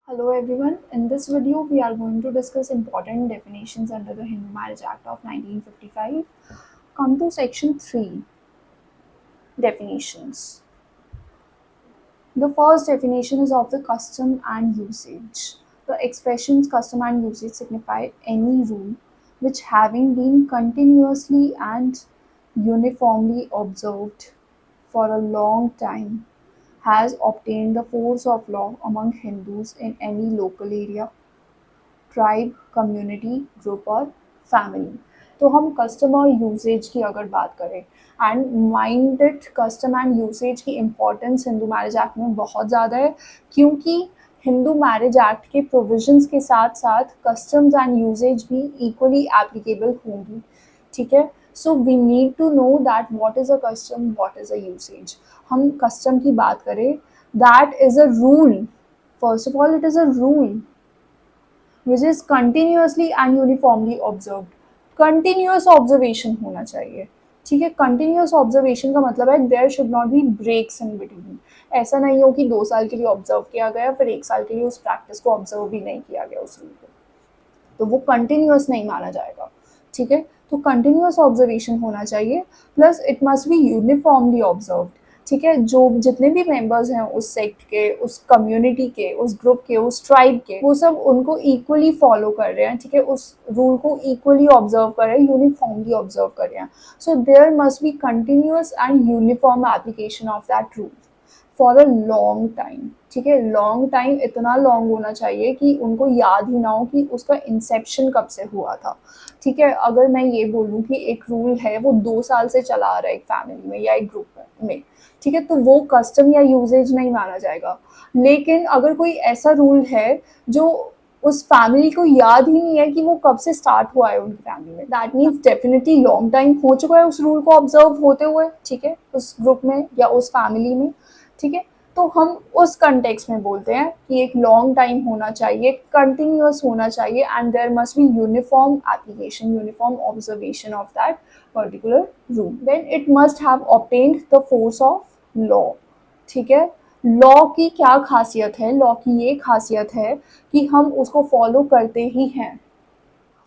Hello everyone, in this video we are going to discuss important definitions under the Hindu Marriage Act of 1955. Come to section 3, definitions. The first definition is of the custom and usage. The expressions custom and usage signify any rule which having been continuously and uniformly observed for a long time has obtained the force of law among Hindus in any local area, tribe, community, group और family. तो हम custom और usage की अगर बात करें and minded custom and usage की importance Hindu Marriage Act में बहुत ज़्यादा है, क्योंकि हिंदू मैरिज एक्ट के प्रोविजंस के साथ साथ कस्टम्स एंड यूसेज भी इक्वली एप्लीकेबल होंगी। ठीक है, so we need to know that what is a custom, what is a usage. हम कस्टम की बात करें, that is a rule. First of all, it is a rule which is continuously and uniformly observed. Continuous observation होना चाहिए। ठीक है, continuous observation का मतलब है there should not be breaks in between. ऐसा नहीं हो कि 2 साल के लिए ऑब्जर्व किया गया फिर 1 साल के लिए उस प्रैक्टिस को ऑब्जर्व भी नहीं किया गया उस रूल को, तो वो कंटिन्यूस नहीं माना जाएगा। ठीक है, तो कंटिन्यूस ऑब्जर्वेशन होना चाहिए, plus it must be uniformly observed. ठीक है, जो जितने भी मेंबर्स हैं उस सेक्ट के, उस कम्युनिटी के, उस ग्रुप के, उस ट्राइब के, वो सब उनको इक्वली फॉलो कर रहे हैं। ठीक है, उस रूल को इक्वली ऑब्जर्व कर रहे हैं, यूनिफॉर्मली ऑब्जर्व कर रहे हैं। So there must be continuous and uniform application of that rule for a long time. ठीक है, लॉन्ग टाइम इतना लॉन्ग होना चाहिए कि उनको याद ही ना हो कि उसका इंसेप्शन कब से हुआ था। ठीक है, अगर मैं ये बोलूँ कि एक रूल है वो 2 साल से चला आ रहा है एक फैमिली में या एक ग्रुप में, ठीक है, तो वो कस्टम या यूजेज नहीं माना जाएगा। लेकिन अगर कोई ऐसा रूल है जो उस फैमिली को याद ही नहीं है कि वो कब से स्टार्ट हुआ है उनकी फैमिली में, that means definitely long time हो चुका है उस रूल को ऑब्जर्व होते हुए। ठीक है, उस ग्रुप में या उस फैमिली में। ठीक है, तो हम उस कंटेक्स्ट में बोलते हैं कि एक लॉन्ग टाइम होना चाहिए, कंटिन्यूस होना चाहिए, and there must be uniform application, uniform observation of that particular rule. Then it must have obtained the force of law. ठीक है, लॉ की क्या खासियत है? लॉ की ये खासियत है कि हम उसको फॉलो करते ही हैं।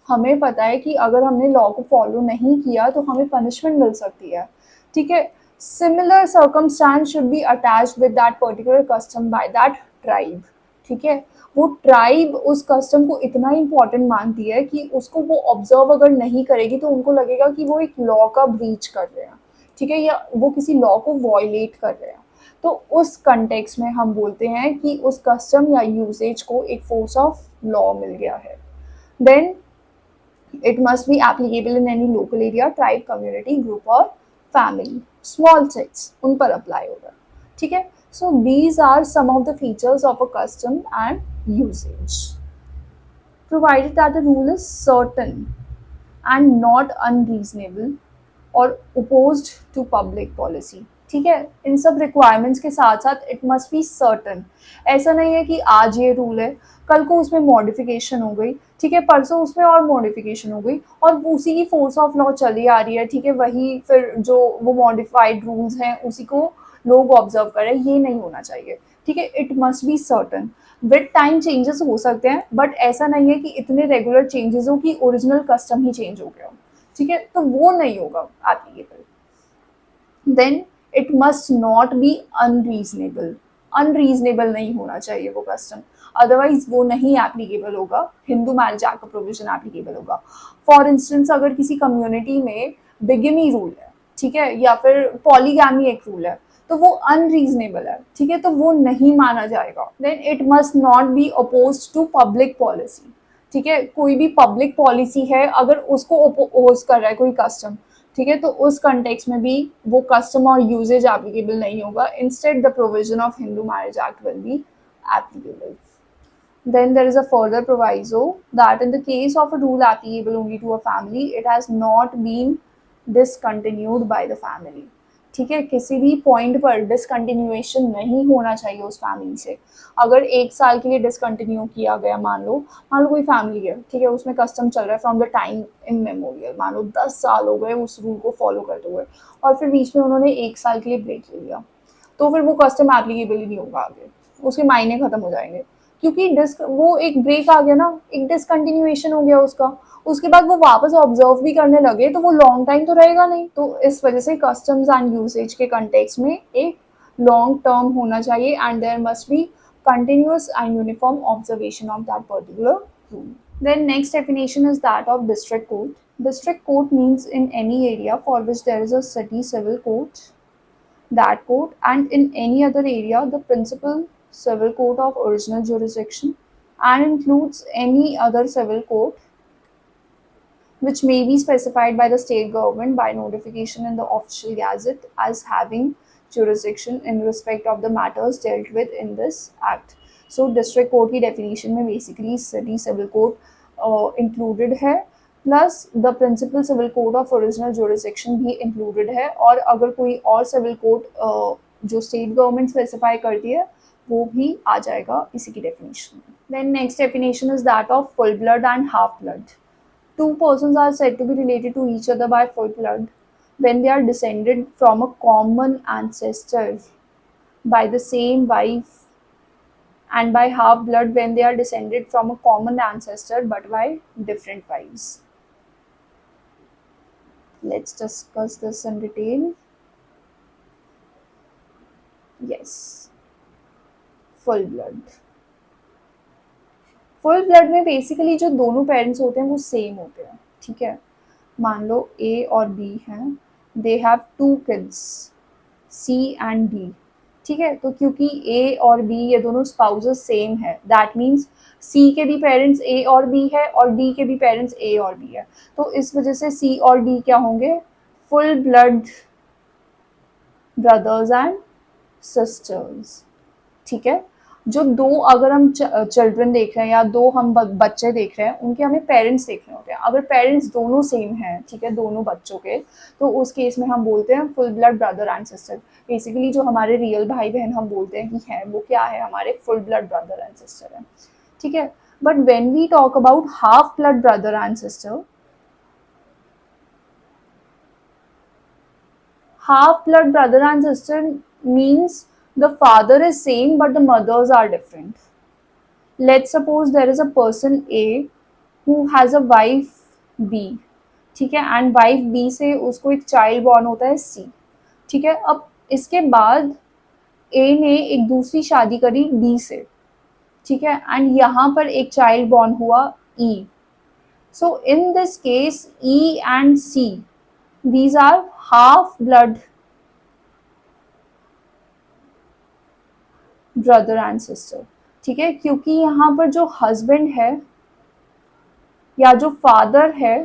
हमें पता है कि अगर हमने लॉ को फॉलो नहीं किया तो हमें पनिशमेंट मिल सकती है। ठीक है, similar circumstance should be attached with that particular custom by that tribe. ठीक है, वो ट्राइब उस कस्टम को इतना इम्पोर्टेंट मानती है कि उसको वो ऑब्जर्व अगर नहीं करेगी तो उनको लगेगा कि वो एक लॉ का ब्रीच कर रहे हैं। ठीक है, या वो किसी लॉ को वॉयलेट कर रहे हैं। तो उस कंटेक्स्ट में हम बोलते हैं कि उस कस्टम या यूसेज को एक फोर्स ऑफ लॉ मिल गया है। Then it must be applicable in any local area, tribe, community, group और family. Small sets उन पर apply होगा। ठीक है, so these are some of the features of a custom and usage, provided that the rule is certain and not unreasonable और opposed to public policy। ठीक है, इन सब रिक्वायरमेंट्स के साथ साथ इट मस्ट बी सर्टन। ऐसा नहीं है कि आज ये रूल है, कल को उसमें मॉडिफिकेशन हो गई, ठीक है, परसों उसमें और मॉडिफिकेशन हो गई और उसी की फोर्स ऑफ लॉ चली आ रही है। ठीक है, वही फिर जो वो मॉडिफाइड रूल्स हैं उसी को लोग ऑब्जर्व करें, ये नहीं होना चाहिए। ठीक है, it must be certain. With time changes हो सकते हैं, बट ऐसा नहीं है कि इतने रेगुलर चेंजेस हो कि ओरिजिनल कस्टम ही चेंज हो गया हो। ठीक है, तो वो नहीं होगा applicable. Then it must not be unreasonable. Unreasonable नहीं होना चाहिए वो कस्टम, अदरवाइज वो नहीं एप्लीकेबल होगा, हिंदू मैरिज एक्ट का प्रोविजन एप्लीकेबल होगा। फॉर इंस्टेंस, अगर किसी कम्युनिटी में बिगमी रूल है, ठीक है, या फिर पॉलीगैमी एक रूल है, तो वो अनरीजनेबल है। ठीक है, तो वो नहीं माना जाएगा। Then it must not be oppose to public policy. ठीक है, कोई भी पब्लिक पॉलिसी है अगर उसको अपोज कर रहा है कोई कस्टम, ठीक है, तो उस कंटेक्स्ट में भी वो कस्टम और यूजेज एप्लीकेबल नहीं होगा। Instead the provision of Hindu Marriage act will be applicable. Then there is a further proviso that in the case of a rule applicable only to a family, it has not been discontinued by the family। ठीक है, किसी भी point पर discontinuation नहीं होना चाहिए उस family से। अगर 1 साल के लिए डिसकंटिन्यू किया गया, मान लो कोई फैमिली है, ठीक है, उसमें कस्टम चल रहा है from the time in memorial, मान लो 10 साल हो गए उस रूल को फॉलो करते हुए, और फिर बीच में उन्होंने 1 साल के लिए ब्रेक ले लिया, तो फिर वो कस्टम एप्लीकेबल ही नहीं होगा आगे, उसके मायने खत्म हो जाएंगे। क्योंकि वो एक ब्रेक आ गया ना, एक डिसकंटिन्यूएशन हो गया उसका, उसके बाद वो वापस ऑब्जर्व भी करने लगे तो वो लॉन्ग टाइम तो रहेगा नहीं। तो इस वजह से कस्टम्स एंड यूसेज के कंटेक्स्ट में एक लॉन्ग टर्म होना चाहिए and there must be continuous and uniform observation of that particular rule. Then next definition is that of district court. District court means in any area for which there is a city civil court, that court, and in any other area the principal civil court of original jurisdiction, and includes any other civil court which may be specified by the state government by notification in the official gazette as having jurisdiction in respect of the matters dealt with in this act. So district court की definition में basically city civil court included है, plus the principal civil court of original jurisdiction भी included है, और अगर कोई और civil court जो स्टेट गवर्नमेंट स्पेसिफाई करती है वो भी आ जाएगा इसी की डेफिनेशन में. Then next definition is that of full blood and half blood. Two persons are said to be related to each other by full blood when they are descended from a common ancestor by the same wife, and by half blood when they are descended from a common ancestor but by different wives. Let's discuss this in detail. Yes, full blood. Full blood में basically जो दोनों parents होते हैं वो same होते हैं, ठीक है. मान लो ए और बी हैं, they have two kids C and D, ठीक है. तो क्योंकि ए और बी ये दोनों स्पाउसेस सेम है, दैट मीन्स सी के भी पेरेंट्स ए और बी है और डी के भी पेरेंट्स ए और बी है. तो इस वजह से सी और डी क्या होंगे, full blood brothers and sisters, ठीक है. जो दो अगर हम चिल्ड्रन देख रहे हैं या दो हम बच्चे देख रहे हैं, उनके हमें पेरेंट्स देखने होते हैं. अगर पेरेंट्स दोनों सेम हैं, ठीक है, दोनों बच्चों के, तो उस केस में हम बोलते हैं full blood brother and sister. Basically जो हमारे रियल भाई बहन हम बोलते हैं कि हैं, वो क्या है, हमारे full blood brother and sister है, ठीक है. But when we talk about half blood brother and sister, half blood brother and sister means the father is same but the mothers are different. Let's suppose there is a person A who has a wife B, ठीक है, and wife B से उसको एक child born होता है C, ठीक है. अब इसके बाद A ने एक दूसरी शादी करी D से, ठीक है, एंड यहाँ पर एक चाइल्ड बॉर्न हुआ E. So in this case E and C, these are half blood brother and sister, ठीक है. क्योंकि यहाँ पर जो हस्बैंड है या जो फादर है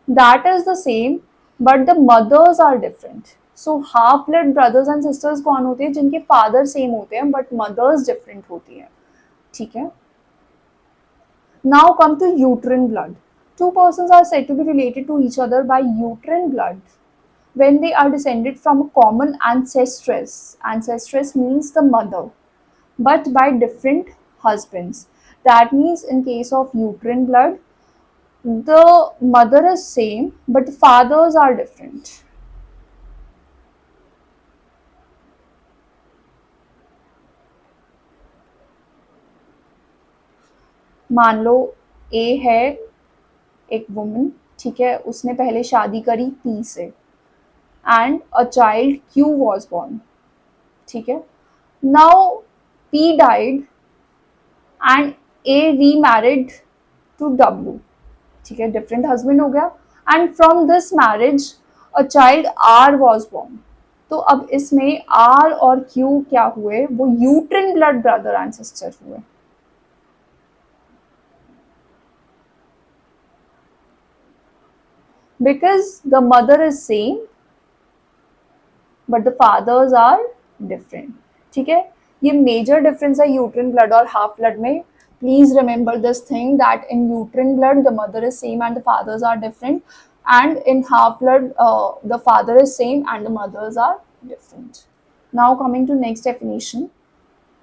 that is the same but the mothers are different. So half blood brothers and sisters कौन होते हैं, जिनके फादर सेम होते हैं बट मदर्स डिफरेंट होती हैं, ठीक है. Now come to uterine blood. Two persons are said to be related to each other by uterine blood when they are descended from a common ancestress. Ancestress means the mother, but by different husbands. That means in case of uterine blood, the mother is same, but the fathers are different. मान लो A है एक woman, ठीक है, उसने पहले शादी करी P से and a child Q was born, ठीक है. नाउ P died and A remarried to W, ठीक है, डिफरेंट हस्बैंड हो गया, and from this marriage a child R was born. तो अब इसमें R और Q क्या हुए, वो uterine blood brother and sister हुए. Because the mother is same but the fathers are different, ठीक है. ये मेजर डिफरेंस है यूट्रिन ब्लड और हाफ ब्लड में. Please remember this thing that in uterine blood the mother is same and the fathers are different, and in half blood the father is same and the mothers are different. Now coming to next definition.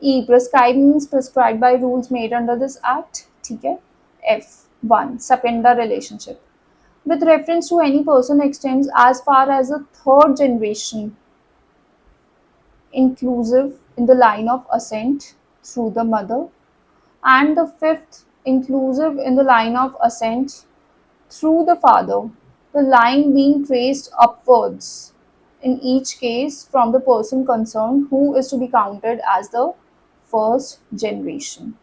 E, prescribed means prescribed by rules made under this act, ठीक है. F1, Sapenda relationship with reference to any person extends as far as the third generation inclusive in the line of ascent through the mother, and the fifth inclusive in the line of ascent through the father, the line being traced upwards in each case from the person concerned who is to be counted as the first generation.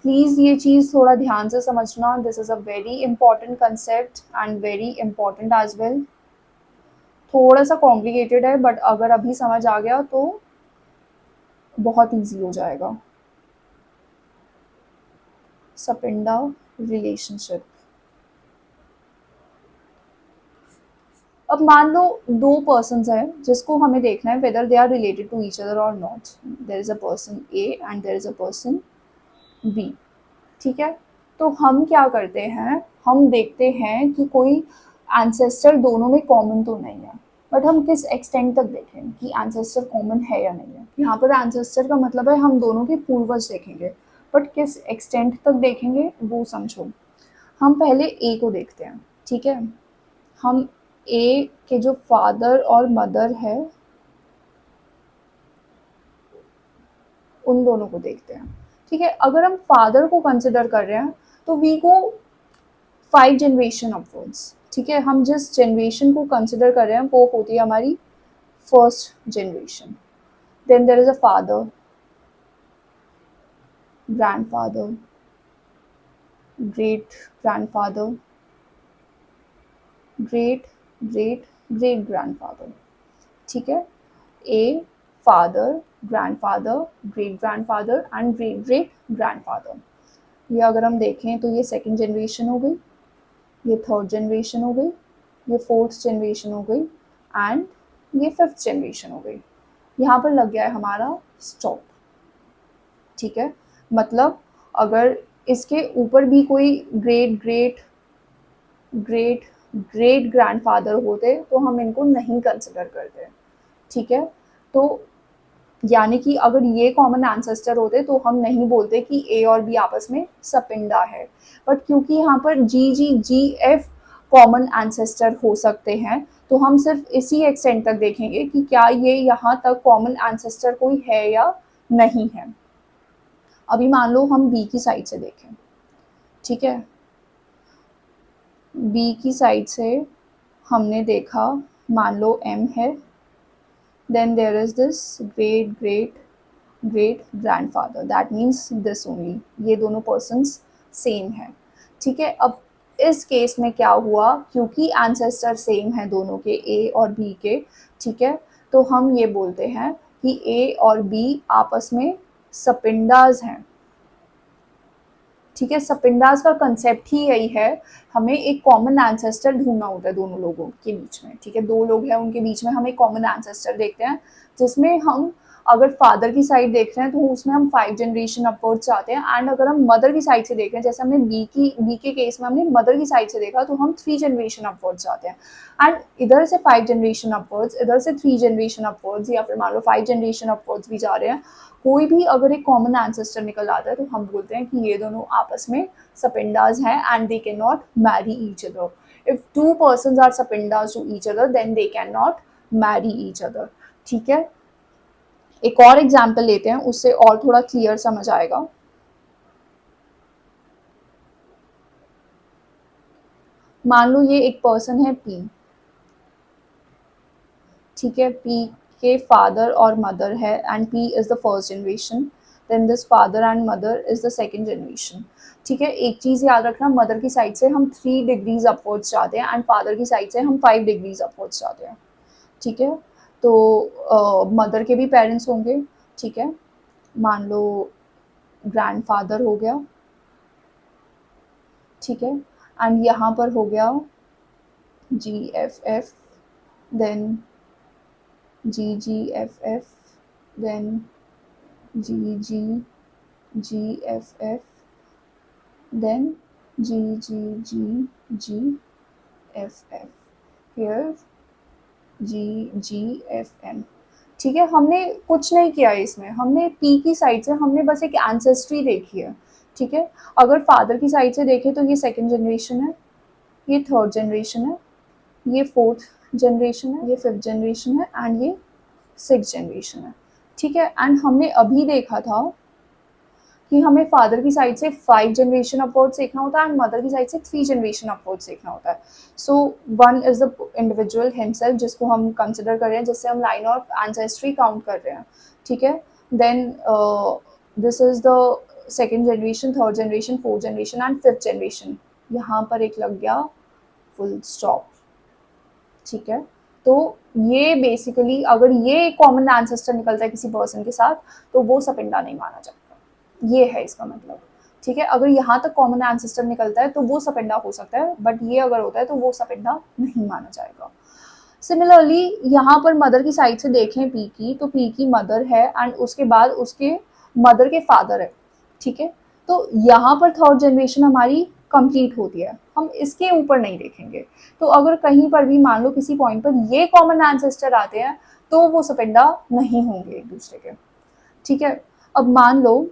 Please ये चीज़ थोड़ा ध्यान से समझना. This is a very important concept and very important as well. थोड़ा सा complicated है but अगर अभी समझ आ गया तो बहुत ईजी हो जाएगा. सपिंडा रिलेशनशिप. अब मान लो दो पर्सन्स हैं जिसको हमें देखना है whether they are related to each other और not. There is a person A and there is a person B. ठीक है, तो हम क्या करते हैं, हम देखते हैं कि कोई एंसेस्टर दोनों में कॉमन तो नहीं है, बट हम किस एक्सटेंट तक देखें कि एंसेस्टर कॉमन है या नहीं है. यहाँ पर एंसेस्टर का मतलब है हम दोनों के पूर्वज देखेंगे, बट किस एक्सटेंट तक देखेंगे वो समझो. हम पहले ए को देखते हैं. ठीक है, हम ए के जो फादर और मदर है उन दोनों को देखते हैं. ठीक है, अगर हम फादर को कंसिडर कर रहे हैं तो वी को 5 जनरेशन अपवर्ड्स. ठीक है, हम जिस जनरेशन को कंसिडर कर रहे हैं वो होती है हमारी first generation. Then there is a father, grandfather, great grandfather, great great great grandfather. ठीक है, a father, grandfather, great grandfather and great great grandfather. ये अगर हम देखें तो ये सेकंड जनरेशन हो गई, ये थर्ड जनरेशन हो गई, ये फोर्थ जनरेशन हो गई एंड ये फिफ्थ जनरेशन हो गई. यहाँ पर लग गया है हमारा स्टॉप. ठीक है, मतलब अगर इसके ऊपर भी कोई great great great great grandfather होते तो हम इनको नहीं कंसिडर करते. ठीक है, तो यानी कि अगर ये कॉमन एंसेस्टर होते तो हम नहीं बोलते कि ए और बी आपस में सपिंडा है. बट क्योंकि यहाँ पर जी G G F common ancestor हो सकते हैं तो हम सिर्फ इसी एक्सटेंट तक देखेंगे कि क्या ये यहाँ तक कॉमन एंसेस्टर कोई है या नहीं है. अभी मान लो हम बी की साइड से देखें. ठीक है, बी की साइड से हमने देखा, मान लो एम है, then there is this great great great grandfather, that means this only. ये दोनों persons same है. ठीक है, अब इस केस में क्या हुआ, क्योंकि ancestor same है दोनों के A और B के. ठीक है, तो हम ये बोलते हैं कि A और B आपस में सपिंडाज हैं. ठीक है, सपिंडाज का कंसेप्ट ही यही है, हमें एक कॉमन एंसेस्टर ढूंढना होता है दोनों लोगों के बीच में. ठीक है, दो लोग हैं उनके बीच में हम एक कॉमन एंसेस्टर देखते हैं जिसमें हम अगर फादर की साइड देख रहे हैं तो उसमें हम 5 जनरेशन अपवर्ड्स चाहते हैं. एंड अगर हम मदर की साइड से देख रहे हैं, जैसे हमने बी के केस में हमने मदर की साइड से देखा, तो हम 3 जनरेशन अपवर्ड्स चाहते हैं. एंड इधर से 5 जनरेशन अपवर्ड्स, इधर से 3 जनरेशन अपवर्ड्स, या फिर मान लो 5 जनरेशन अपवर्ड्स भी जा रहे हैं. कोई भी अगर एक कॉमन एंसेस्टर निकल आता है तो हम बोलते हैं कि ये दोनों आपस में सपिंडाज हैं and they can not marry each other. If 2 persons are sapindas to each other then they can not marry each other. ठीक है, एक और एग्जाम्पल लेते हैं, उससे और थोड़ा क्लियर समझ आएगा. मान लो ये एक पर्सन है पी. ठीक है, पी के फादर और मदर है and P is the first generation. Then this father and mother is the second generation. ठीक है, एक चीज़ याद रखना, मदर की साइड से हम 3 डिग्रीज अपवर्ड्स चाहते हैं एंड फादर की साइड से हम 5 डिग्रीज अपवर्ड्स चाहते हैं. ठीक है, तो मदर के भी पेरेंट्स होंगे. ठीक है, मान लो ग्रैंडफादर हो गया. ठीक है, एंड यहाँ पर हो गया G F F, then G G F F, then G G G F F, then G G G G F F, here G G F M. ठीक है, हमने कुछ नहीं किया है इसमें, हमने पी की साइड से हमने बस एक एंसेस्ट्री देखी है. ठीक है, अगर फादर की साइड से देखें तो ये सेकेंड जनरेशन है, ये थर्ड जनरेशन है, ये फोर्थ जनरेशन है, ये फिफ्थ जनरेशन है एंड ये सिक्स जनरेशन है. ठीक है, एंड हमने अभी देखा था कि हमें फादर की साइड से 5 जनरेशन अपवर्ड्स देखना होता है एंड मदर की साइड से 3 जनरेशन अपवर्ड्स देखना होता है. So one is the individual himself जिसको हम कंसिडर कर रहे हैं, जिससे हम लाइन ऑफ एंसेस्ट्री काउंट कर रहे हैं. ठीक है. Then this is the second generation, third generation, fourth generation and fifth generation. यहाँ पर एक लग गया फुल स्टॉप. ठीक है. तो ये बेसिकली अगर ये कॉमन एंसेस्टर निकलता है किसी पर्सन के साथ तो वो सपिंडा नहीं माना जाता. ये है इसका मतलब. ठीक है. अगर यहाँ तक कॉमन एंसेस्टर निकलता है तो वो सपिंडा हो सकता है, बट ये अगर होता है तो वो सपिंडा नहीं माना जाएगा. सिमिलरली यहाँ पर मदर की साइड से देखें पी की, तो पी की मदर है एंड उसके बाद उसके मदर के फादर है. ठीक है. तो यहाँ पर थर्ड जनरेशन हमारी कंप्लीट होती है, हम इसके ऊपर नहीं देखेंगे. तो अगर कहीं पर भी मान लो किसी पॉइंट पर ये कॉमन एंसेस्टर आते हैं तो वो सपिंडा नहीं होंगे एक दूसरे के. ठीक है. अब मान लो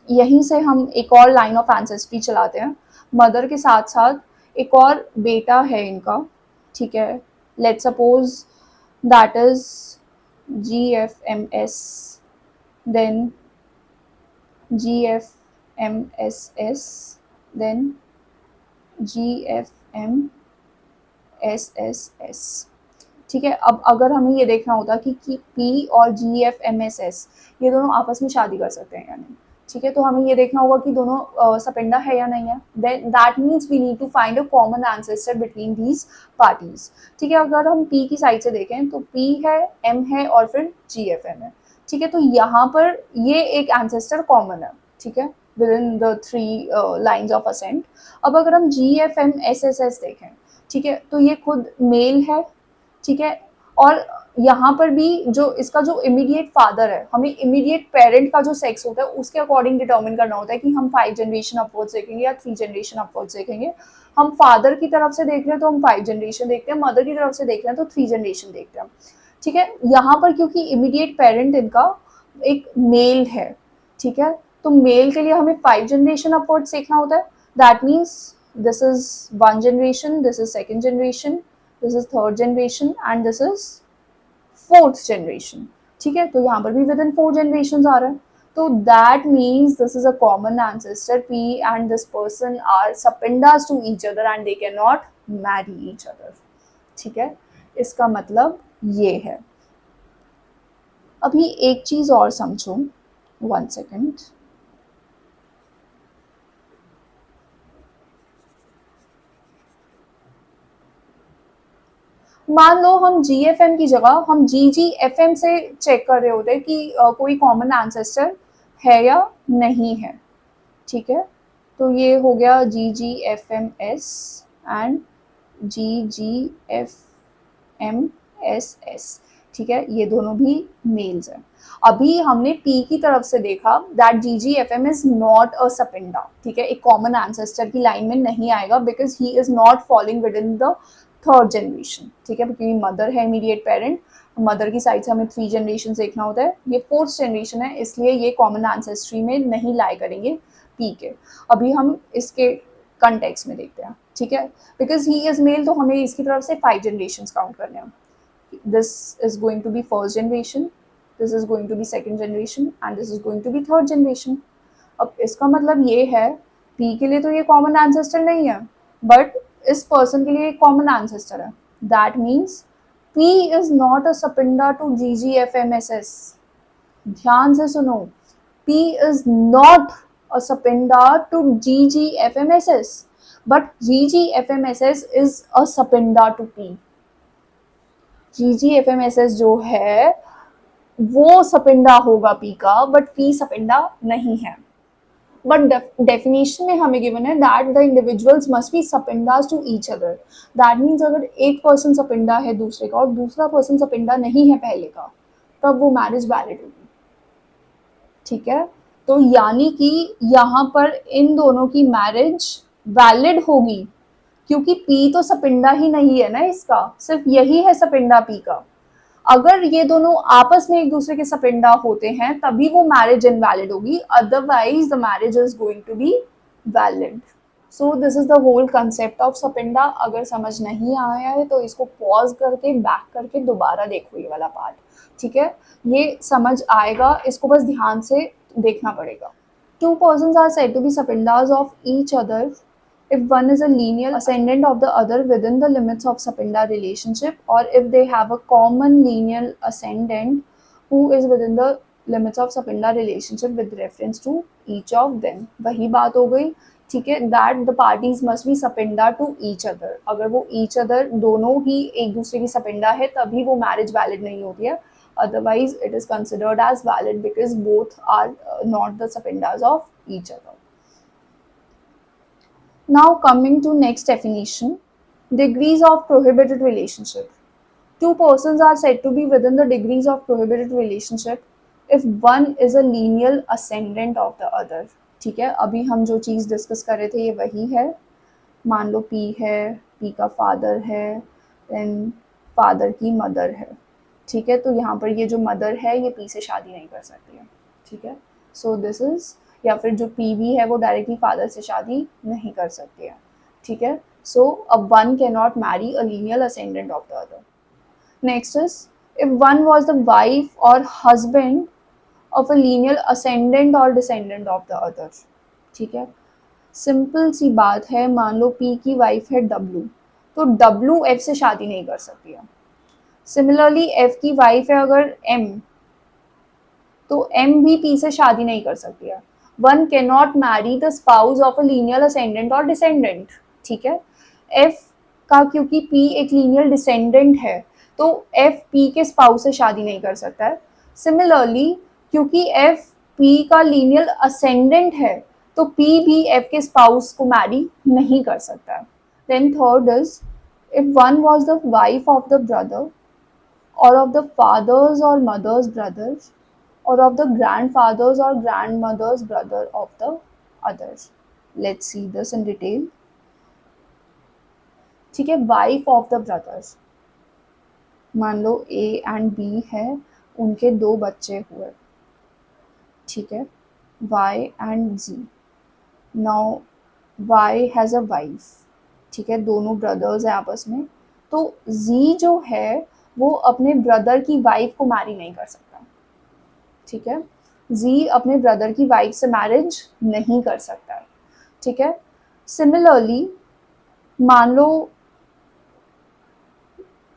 यहीं से हम एक और लाइन ऑफ एंसेस्ट्री चलाते हैं. मदर के साथ साथ एक और बेटा है इनका. ठीक है. Let's suppose that is GFMS, then GFMSS, then GFMSSS. ठीक है. अब अगर हमें ये देखना होता कि P और GFMSS ये दोनों आपस में शादी कर सकते हैं या नहीं. ठीक है. तो हमें ये देखना होगा कि दोनों सपिंडा है या नहीं है. Then that means we need to find a common ancestor between these parties. ठीक है. अगर हम P की साइड से देखें तो P है, M है और फिर GFM है. ठीक है. तो यहाँ पर ये एक एंसेस्टर कॉमन है. ठीक है. Within the 3 lines of ascent. अब अगर हम GFMSSS देखें, ठीक है, तो ये खुद मेल है. ठीक है. और यहाँ पर भी जो इसका जो इमीडिएट फादर है, हमें इमीडिएट पेरेंट का जो सेक्स होता है उसके अकॉर्डिंग डिटर्मिन करना होता है कि हम 5 जनरेशन अपवर्ड्स देखेंगे या 3 जनरेशन अपवर्ड्स देखेंगे. हम फादर की तरफ से देख रहे हैं तो हम 5 जनरेशन देखते हैं, मदर की तरफ से देख रहे हैं तो 3 जनरेशन देखते हैं. ठीक है. यहाँ पर क्योंकि इमीडिएट पेरेंट इनका एक मेल है. ठीक है. तो मेल के लिए हमें 5 जनरेशन अपवर्ड्स देखना होता है. That means this is 1 generation, this is second generation, this is third generation and this is fourth generation. ठीक है. तो यहाँ पर भी विद इन 4 जनरेशन आ रहा है. तो that means this is a common ancestor P and this person are sapindas to each other and they can not marry each other. ठीक है. इसका मतलब ये है. अभी एक चीज और समझो, 1 सेकेंड. मान लो हम GFM की जगह हम GGFM से चेक कर रहे होते कि कोई कॉमन एंसेस्टर है या नहीं है. ठीक है. तो ये हो गया GGFMS एंड GGFMSS. ठीक है. ये दोनों भी मेल्स हैं. अभी हमने P की तरफ से देखा that GGFM is not a sapinda. ठीक है. एक कॉमन एंसेस्टर की लाइन में नहीं आएगा because he is not following with in the third generation. ठीक है. क्योंकि मदर है इमीडिएट पेरेंट, मदर की साइड से हमें 3 जनरेशन देखना होता है. ये फोर्थ जनरेशन है इसलिए ये कॉमन एंसेस्ट्री में नहीं लाई करेंगे P के. अभी हम इसके कंटेक्स्ट में देखते हैं. ठीक है. बिकॉज ही इज मेल तो हमें इसकी तरफ से 5 जनरेशन काउंट करने हैं. This is going to be first generation, this is going to be second generation and this is going to be third generation. अब इसका मतलब ये है P के लिए तो ये कॉमन एंसेस्टर नहीं है बट इस पर्सन के लिए एक कॉमन एंसेस्टर है. That means P is not a sapinda to GGFMSS. ध्यान से सुनो. P is not a sapinda to GGFMSS but GGFMSS is a sapinda to P. GGFMSS जो है वो सपिंडा होगा P का बट P सपिंडा नहीं है. बट डेफिनेशन में हमें गिवन है that the individuals must be sapindas to each other. That means अगर एक पर्सन सपिंडा है दूसरे का और दूसरा पर्सन सपिंडा नहीं है पहले का, तब वो मैरिज वैलिड होगी. ठीक है. तो यानी कि यहाँ पर इन दोनों की मैरिज वैलिड होगी क्योंकि P तो सपिंडा ही नहीं है ना इसका, सिर्फ यही है सपिंडा P का. अगर ये दोनों आपस में एक दूसरे के सपिंडा होते हैं तभी वो मैरिज इनवैलिड होगी, otherwise the marriage is going to be valid. So this is the whole concept of sapinda. अगर समझ नहीं आया है तो इसको पॉज करके बैक करके दोबारा देखो ये वाला पार्ट. ठीक है. ये समझ आएगा, इसको बस ध्यान से देखना पड़ेगा. Two persons are said to be sapindas of each other if one is a lineal ascendant of the other within the limits of sapinda relationship, or if they have a common lineal ascendant who is within the limits of sapinda relationship with reference to each of them. वही बात हो गई, ठीक है, that the parties must be sapinda to each other. अगर वो each other दोनों ही एक दूसरे की सपिंडा है तभी वो मैरिज वैलिड नहीं होती है. Otherwise, it is considered as valid because both are not the sapindas of each other. Now, coming to next definition, degrees of prohibited relationship. Two persons are said to be within the degrees of prohibited relationship if one is a lineal ascendant of the other. ठीक है, अभी हम जो चीज़ discuss कर रहे थे ये वही है. मान लो P है, P का फादर है, देन फादर की मदर है. ठीक है, तो यहाँ पर ये जो मदर है ये P से शादी नहीं कर सकती है. ठीक है, सो दिस इज, या फिर जो P भी है वो डायरेक्टली फादर से शादी नहीं कर सकती है. ठीक है, सो अब one can not marry a lineal ascendant of the other. Next is if one was the wife और husband of a lineal ascendant और डिसेंडेंट ऑफ द अदर. ठीक है, सिंपल सी बात है, मान लो P की वाइफ है W, तो W F से शादी नहीं कर सकती है. सिमिलरली F की वाइफ है अगर M, तो M भी P से शादी नहीं कर सकती है. One can not Mary the spouse of a lineal ascendant और डिसेंडेंट. ठीक है, F का क्योंकि P एक लीनियल डिसेंडेंट है तो F P के स्पाउस से शादी नहीं कर सकता है. सिमिलरली क्योंकि F P का लीनियल असेंडेंट है तो P भी F के स्पाउस को मैरी नहीं कर सकता है. Then third is if one was the wife of the brother or of the father's or mother's brother, or of the grandfather's or grandmother's brother of the others. Let's see this in detail. ठीक है, wife of the brothers, मान लो A and B है, उनके दो बच्चे हुए. ठीक है, Y and Z. Now Y has a wife. ठीक है, दोनों ब्रदर्स हैं आपस में, तो Z जो है वो अपने ब्रदर की वाइफ को मैरी नहीं कर सकता. ठीक है, Z अपने ब्रदर की वाइफ से मैरिज नहीं कर सकता है. ठीक है, सिमिलरली मान लो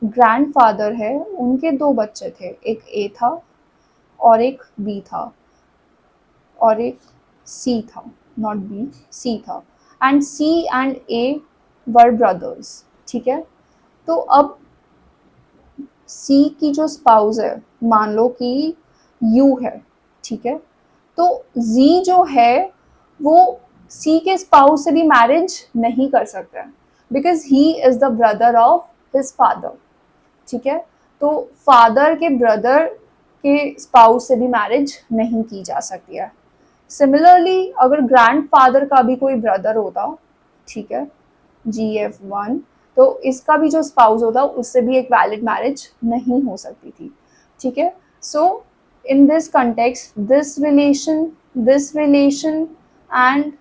ग्रैंडफादर है, उनके दो बच्चे थे, एक A था और एक B था और एक C था, नॉट B, C था, and C and A were brothers. ठीक है, तो अब C की जो स्पाउस है मान लो कि U है. ठीक है, तो Z जो है वो C के स्पाउस से भी मैरिज नहीं कर सकता है because he is the brother of his father. ठीक है, तो फादर के ब्रदर के स्पाउस से भी मैरिज नहीं की जा सकती है. सिमिलरली अगर ग्रैंडफादर का भी कोई ब्रदर होता, ठीक है, GF1, तो इसका भी जो स्पाउस होता उससे भी एक वैलिड मैरिज नहीं हो सकती थी. ठीक है, so in this context this relation and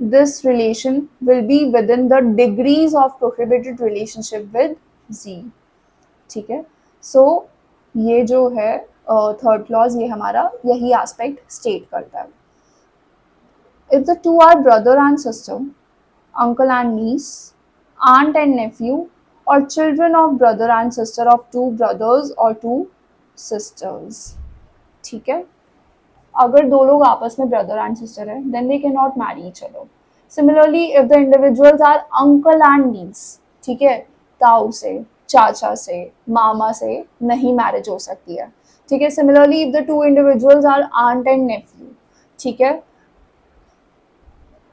this relation will be within the degrees of prohibited relationship with Z. ठीक है, सो ये जो है थर्ड क्लॉज ये हमारा यही एस्पेक्ट स्टेट करता है. If the two are brother and sister, uncle and niece, aunt and nephew, or children of brother and sister of two brothers or two sisters. ठीक है, अगर दो लोग आपस में ब्रदर एंड सिस्टर है then they can not marry each other. Similarly if the individuals are uncle and niece, ठीक है, ताऊ से, चाचा से, मामा से नहीं मैरिज हो सकती है. ठीक है, similarly if the two individuals are aunt and nephew, ठीक है,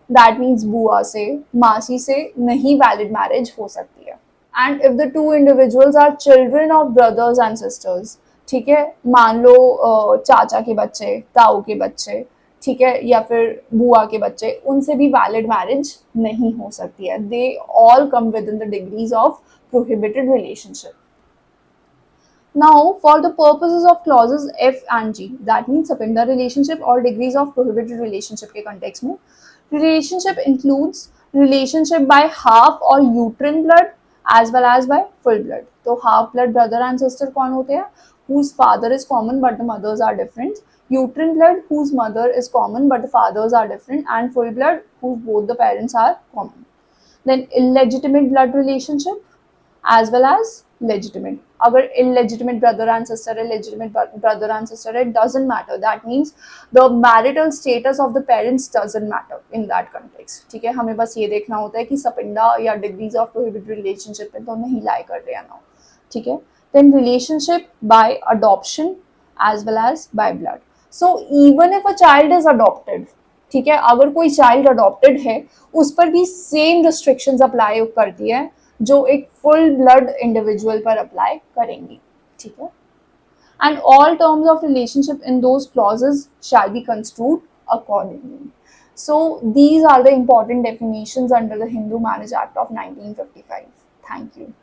दैट मीन्स बुआ से, मासी से नहीं वैलिड मैरिज हो सकती है. And if the two individuals are children of brothers and sisters, ठीक है, मान लो चाचा के बच्चे, ताऊ के बच्चे, ठीक है, या फिर बुआ के बच्चे, उनसे भी वैलिड मैरिज नहीं हो सकती है. They all come with in the degrees of prohibited relationship. Now, for the purposes of clauses F and G, that means Sapinda relationship or degrees of prohibited relationship के context में, relationship includes relationship by half or uterine blood as well as by full blood. तो half blood brother and sister कौन होते हैं? whose father is common but the mothers are different, uterine blood whose mother is common but the fathers are different, and full blood whose both the parents are common. Then illegitimate blood relationship as well as legitimate. अगर illegitimate brother and sister है, legitimate brother and sister है, it doesn't matter. That means the marital status of the parents doesn't matter in that context. ठीक है, हमें बस ये देखना होता है कि सपिंडा या degrees of prohibited relationship में तो नहीं lie कर रहे हैं ना. ठीक है. Then relationship by adoption as well as by blood. So even if a child is adopted, ठीक है, अगर कोई चाइल्ड अडॉप्टेड है उस पर भी सेम रिस्ट्रिक्शंस अप्लाई करती है जो एक फुल ब्लड इंडिविजुअल पर अप्लाई करेंगी. ठीक है. And all terms of relationship in those clauses shall be construed accordingly. So these are the important definitions under the Hindu Marriage Act of 1955. Thank you.